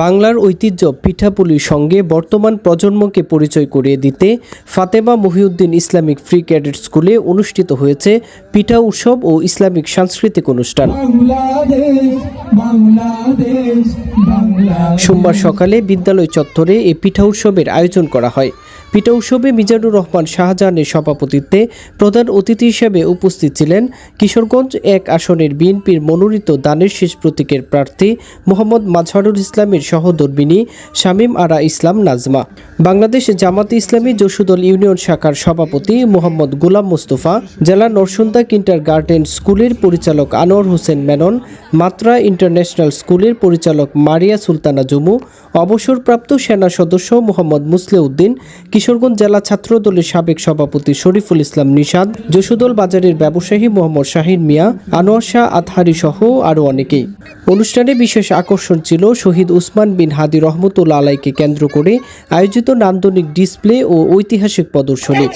বাংলার ঐতিহ্য পিঠাপুলির সঙ্গে বর্তমান প্রজন্মকে পরিচয় করিয়ে দিতে Fatema Mohiuddin Islamic free cadet স্কুলে অনুষ্ঠিত হয়েছে পিঠা উৎসব ও ইসলামিক সাংস্কৃতিক অনুষ্ঠান। সোমবার সকালে বিদ্যালয় চত্বরে এই পিঠা উৎসবের আয়োজন করা হয়। পিঠা উৎসবে মিজানুর রহমান শাহজাহানের সভাপতিত্বে প্রধান অতিথি হিসেবে উপস্থিত ছিলেন কিশোরগঞ্জ ১ আসনের বিএনপির মনোনীত দানের শীষ প্রতীকের প্রার্থী মোহাম্মদ মাজহারুল ইসলামের সহধর্মিণী শামীম আরা ইসলাম নাজমা, বাংলাদেশ জামাতে ইসলামী যশোদল ইউনিয়ন শাখার সভাপতি মোহাম্মদ গোলাম মোস্তফা, জেলা নরসুন্দা কিন্ডারগার্টেন স্কুলের পরিচালক আনোয়ার হোসেন মেনন, মাত্রা ইন্টারন্যাশনাল স্কুলের পরিচালক মারিয়া সুলতানা জুমু, অবসরপ্রাপ্ত সেনা সদস্য মোহাম্মদ মুসলেউদ্দিন, কিশোরগঞ্জ জেলা ছাত্রদলের সাবেক সভাপতি শরীফুল ইসলাম নিশাদ, যশোদল বাজারের ব্যবসায়ী মোহাম্মদ শাহিন মিয়া, আনোয়ার শাহ আতহারি সহ আরও অনেকেই। অনুষ্ঠানে বিশেষ আকর্ষণ ছিল শহীদ উসমান বিন হাদি রহমতুল্লাহ আলাইকে কেন্দ্র করে আয়োজিত নান্দনিক ডিসপ্লে ও ঐতিহাসিক প্রদর্শনী।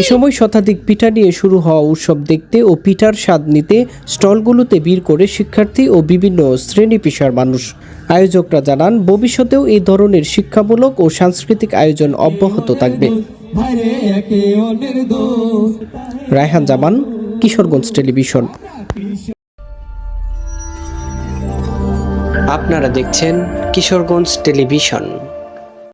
এ সময় শতাধিক পিঠা নিয়ে শুরু হওয়া উৎসব দেখতে ও পিঠার স্বাদ নিতে স্টলগুলোতে ভিড় করে শিক্ষার্থী ও বিভিন্ন শ্রেণী পেশার মানুষ। আয়োজকরা জানান, ভবিষ্যতেও এই ধরনের শিক্ষামূলক ও সাংস্কৃতিক আয়োজন অব্যাহত থাকবে। রায়হান জামান, কিশোরগঞ্জ টেলিভিশন। আপনারা দেখছেন কিশোরগঞ্জ টেলিভিশন।